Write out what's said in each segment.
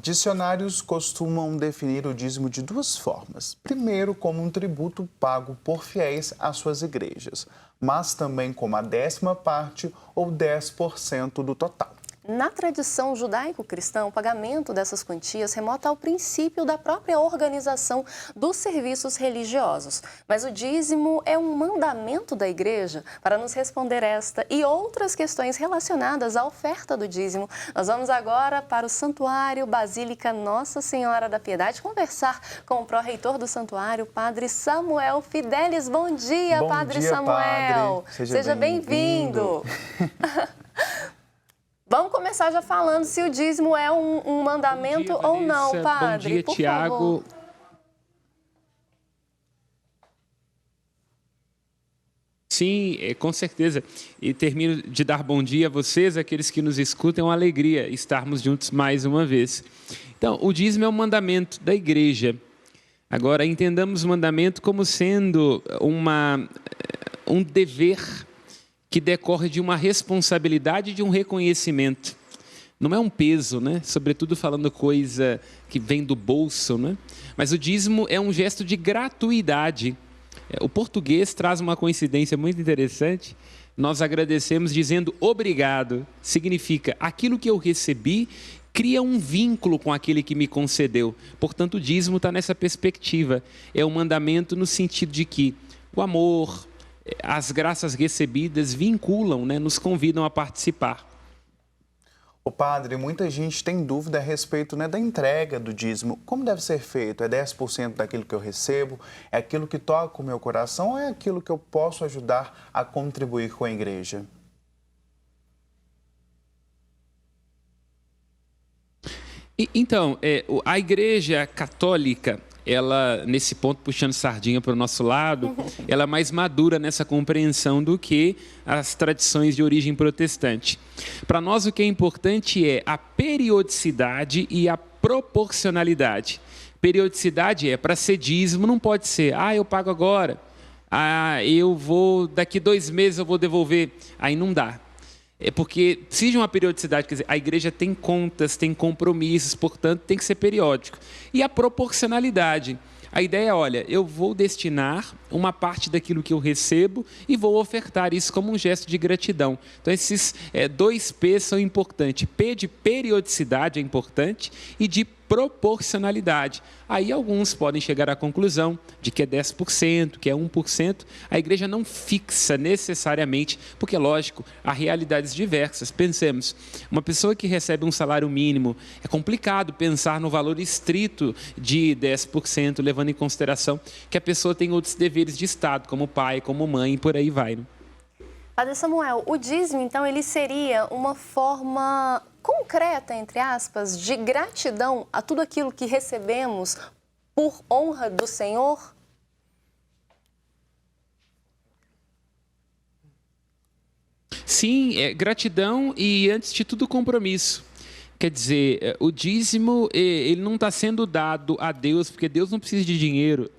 Dicionários costumam definir o dízimo de duas formas. Primeiro, como um tributo pago por fiéis às suas igrejas, mas também como a 10ª parte ou 10% do total. Na tradição judaico-cristã, o pagamento dessas quantias remota ao princípio da própria organização dos serviços religiosos. Mas o dízimo é um mandamento da igreja? Para nos responder esta e outras questões relacionadas à oferta do dízimo, nós vamos agora para o Santuário Basílica Nossa Senhora da Piedade conversar com o pró-reitor do santuário, Padre Samuel Fidelis. Bom dia, Padre Samuel. Padre. Seja bem-vindo. Vamos começar já falando se o dízimo é um mandamento ou não, Padre. Bom dia, Tiago. Sim, com certeza. E termino de dar bom dia a vocês, aqueles que nos escutam. É uma alegria estarmos juntos mais uma vez. Então, o dízimo é um mandamento da igreja. Agora, entendamos o mandamento como sendo um dever que decorre de uma responsabilidade e de um reconhecimento. Não é um peso, né? Sobretudo falando coisa que vem do bolso, né? Mas o dízimo é um gesto de gratuidade. O português traz uma coincidência muito interessante. Nós agradecemos dizendo obrigado. Significa aquilo que eu recebi cria um vínculo com aquele que me concedeu. Portanto, o dízimo está nessa perspectiva. É um mandamento no sentido de que o amor, as graças recebidas vinculam, né, nos convidam a participar. O padre, muita gente tem dúvida a respeito, né, da entrega do dízimo. Como deve ser feito? É 10% daquilo que eu recebo? É aquilo que toca o meu coração ou é aquilo que eu posso ajudar a contribuir com a igreja? Então, a Igreja Católica, ela, nesse ponto, puxando sardinha para o nosso lado, ela é mais madura nessa compreensão do que as tradições de origem protestante. Para nós, o que é importante é a periodicidade e a proporcionalidade. Periodicidade para ser dízimo, não pode ser, eu pago agora, daqui 2 meses eu vou devolver, aí não dá. É porque precisa de uma periodicidade, quer dizer, a igreja tem contas, tem compromissos, portanto tem que ser periódico. E a proporcionalidade. A ideia é, olha, eu vou destinar uma parte daquilo que eu recebo e vou ofertar isso como um gesto de gratidão. Então, esses 2 P's são importantes. P de periodicidade é importante e de proporcionalidade. Aí alguns podem chegar à conclusão de que é 10%, que é 1%. A igreja não fixa necessariamente, porque, lógico, há realidades diversas. Pensemos, uma pessoa que recebe um salário mínimo, é complicado pensar no valor estrito de 10%, levando em consideração que a pessoa tem outros deveres de Estado, como pai, como mãe, e por aí vai. Né? Padre Samuel, o dízimo, então, ele seria uma forma concreta, entre aspas, de gratidão a tudo aquilo que recebemos por honra do Senhor? Sim, gratidão e, antes de tudo, compromisso. Quer dizer, o dízimo, ele não está sendo dado a Deus, porque Deus não precisa de dinheiro.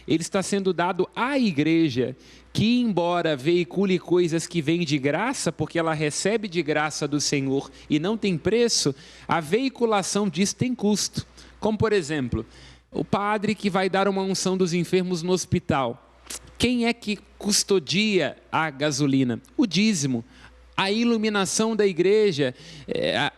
Ele está sendo dado à igreja, que, embora veicule coisas que vêm de graça, porque ela recebe de graça do Senhor e não tem preço, a veiculação disso tem custo. Como, por exemplo, o padre que vai dar uma unção dos enfermos no hospital. Quem é que custodia a gasolina? O dízimo. A iluminação da igreja,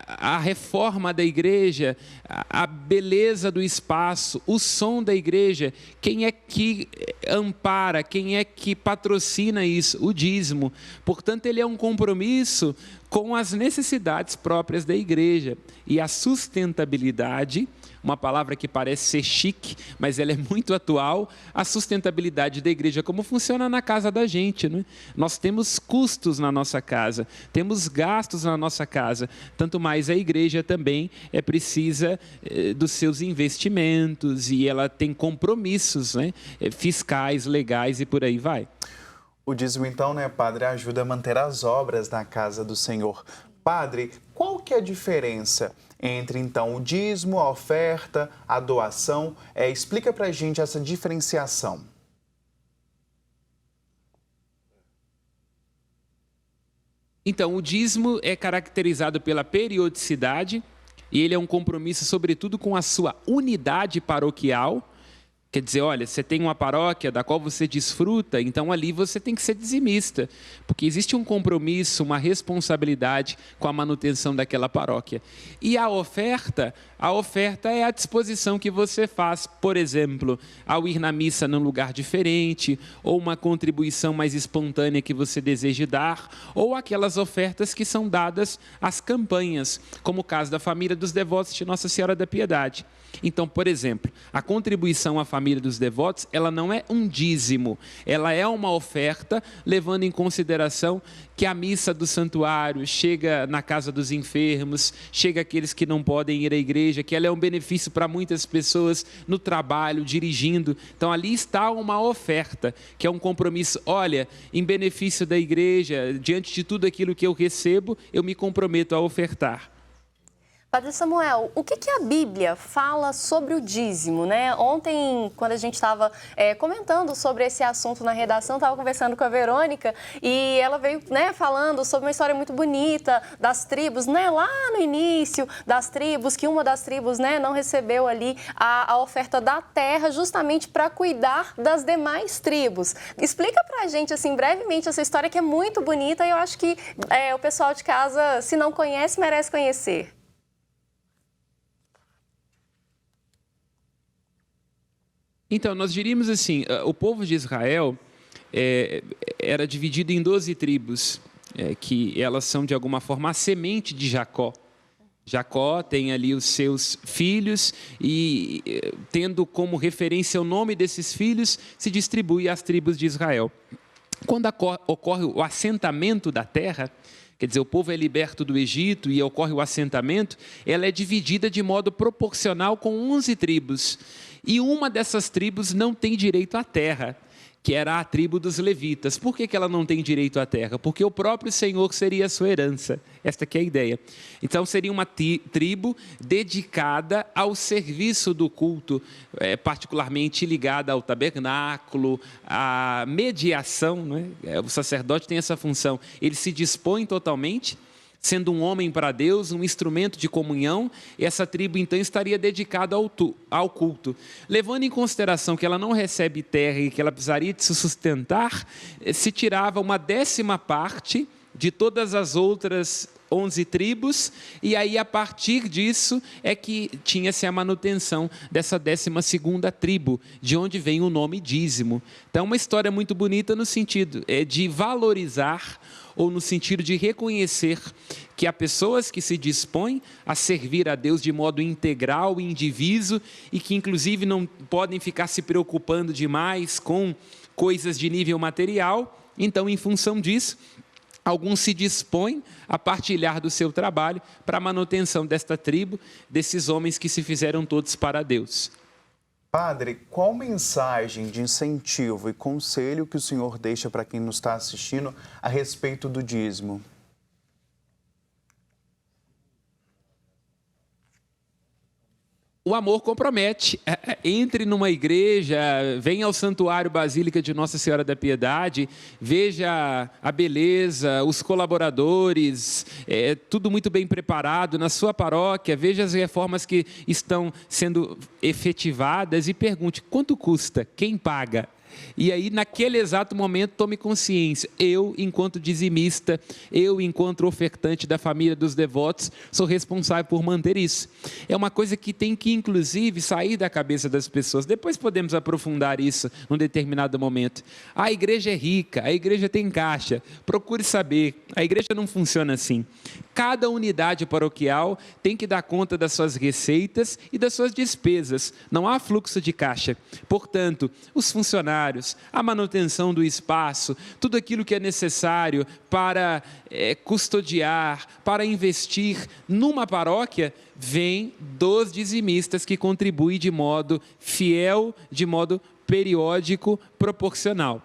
a reforma da igreja, a beleza do espaço, o som da igreja, quem é que ampara, quem é que patrocina isso? O dízimo. Portanto, ele é um compromisso com as necessidades próprias da igreja. E a sustentabilidade, uma palavra que parece ser chique, mas ela é muito atual, a sustentabilidade da igreja, como funciona na casa da gente, né? Nós temos custos na nossa casa, temos gastos na nossa casa, tanto mais a igreja também precisa dos seus investimentos e ela tem compromissos, né? Fiscais, legais e por aí vai. O dízimo, então, né, padre, ajuda a manter as obras na casa do Senhor. Padre, qual que é a diferença entre, então, o dízimo, a oferta, a doação? Explica pra gente essa diferenciação. Então, o dízimo é caracterizado pela periodicidade e ele é um compromisso, sobretudo, com a sua unidade paroquial. Quer dizer, olha, você tem uma paróquia da qual você desfruta, então ali você tem que ser dizimista, porque existe um compromisso, uma responsabilidade com a manutenção daquela paróquia. E a oferta é a disposição que você faz, por exemplo, ao ir na missa num lugar diferente, ou uma contribuição mais espontânea que você deseja dar, ou aquelas ofertas que são dadas às campanhas, como o caso da família dos devotos de Nossa Senhora da Piedade. Então, por exemplo, a contribuição à família dos devotos, ela não é um dízimo, ela é uma oferta, levando em consideração que a missa do santuário chega na casa dos enfermos, chega àqueles que não podem ir à igreja, que ela é um benefício para muitas pessoas no trabalho, dirigindo. Então, ali está uma oferta, que é um compromisso. Olha, em benefício da igreja, diante de tudo aquilo que eu recebo, eu me comprometo a ofertar. Padre Samuel, o que a Bíblia fala sobre o dízimo, né? Ontem, quando a gente estava comentando sobre esse assunto na redação, estava conversando com a Verônica e ela veio, né, falando sobre uma história muito bonita das tribos, né? Lá no início das tribos, que uma das tribos, né, não recebeu ali a oferta da terra justamente para cuidar das demais tribos. Explica pra gente, assim, brevemente essa história que é muito bonita e eu acho que o pessoal de casa, se não conhece, merece conhecer. Então, nós diríamos assim, o povo de Israel era dividido em 12 tribos, que elas são, de alguma forma, a semente de Jacó. Jacó tem ali os seus filhos e, tendo como referência o nome desses filhos, se distribui às tribos de Israel. Quando ocorre o assentamento da terra, quer dizer, o povo é liberto do Egito e ocorre o assentamento, ela é dividida de modo proporcional com 11 tribos. E uma dessas tribos não tem direito à terra, que era a tribo dos levitas. Por que ela não tem direito à terra? Porque o próprio Senhor seria a sua herança. Esta que é a ideia. Então, seria uma tribo dedicada ao serviço do culto, particularmente ligada ao tabernáculo, à mediação, né? O sacerdote tem essa função. Ele se dispõe totalmente, sendo um homem para Deus, um instrumento de comunhão, essa tribo então estaria dedicada ao culto. Levando em consideração que ela não recebe terra e que ela precisaria de se sustentar, se tirava uma 10ª parte de todas as outras 11 tribos, e aí a partir disso é que tinha-se a manutenção dessa 12ª tribo, de onde vem o nome dízimo. Então, uma história muito bonita no sentido de valorizar, ou no sentido de reconhecer que há pessoas que se dispõem a servir a Deus de modo integral e indiviso e que, inclusive, não podem ficar se preocupando demais com coisas de nível material. Então, em função disso, alguns se dispõem a partilhar do seu trabalho para a manutenção desta tribo, desses homens que se fizeram todos para Deus. Padre, qual mensagem de incentivo e conselho que o senhor deixa para quem nos está assistindo a respeito do dízimo? O amor compromete. Entre numa igreja, venha ao Santuário Basílica de Nossa Senhora da Piedade, veja a beleza, os colaboradores, tudo muito bem preparado na sua paróquia, veja as reformas que estão sendo efetivadas e pergunte, quanto custa? Quem paga? E aí, naquele exato momento, tome consciência. Eu, enquanto dizimista, eu, enquanto ofertante da família dos devotos, sou responsável por manter isso. É uma coisa que tem que, inclusive, sair da cabeça das pessoas. Depois podemos aprofundar isso num determinado momento. A igreja é rica, a igreja tem caixa. Procure saber, a igreja não funciona assim. Cada unidade paroquial tem que dar conta das suas receitas e das suas despesas. Não há fluxo de caixa. Portanto, os funcionários, a manutenção do espaço, tudo aquilo que é necessário para custodiar, para investir numa paróquia, vem dos dizimistas que contribuem de modo fiel, de modo periódico, proporcional.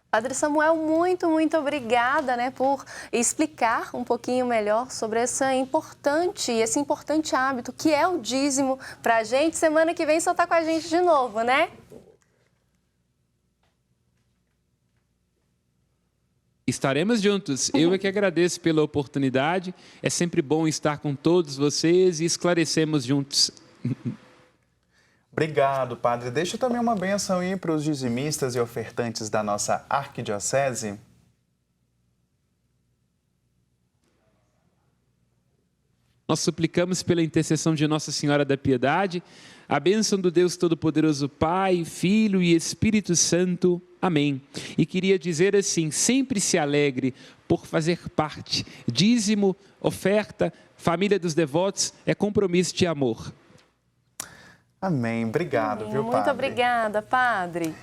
Padre Samuel, muito obrigada, né, por explicar um pouquinho melhor sobre esse importante hábito que é o dízimo para a gente. Semana que vem só está com a gente de novo, né? Estaremos juntos. Eu é que agradeço pela oportunidade. É sempre bom estar com todos vocês e esclarecemos juntos. Obrigado, padre. Deixa também uma bênção aí para os dizimistas e ofertantes da nossa arquidiocese. Nós suplicamos pela intercessão de Nossa Senhora da Piedade, a bênção do Deus Todo-Poderoso Pai, Filho e Espírito Santo. Amém. E queria dizer assim, sempre se alegre por fazer parte. Dízimo, oferta, família dos devotos, é compromisso de amor. Amém. Obrigado, viu, padre? Muito obrigada, padre.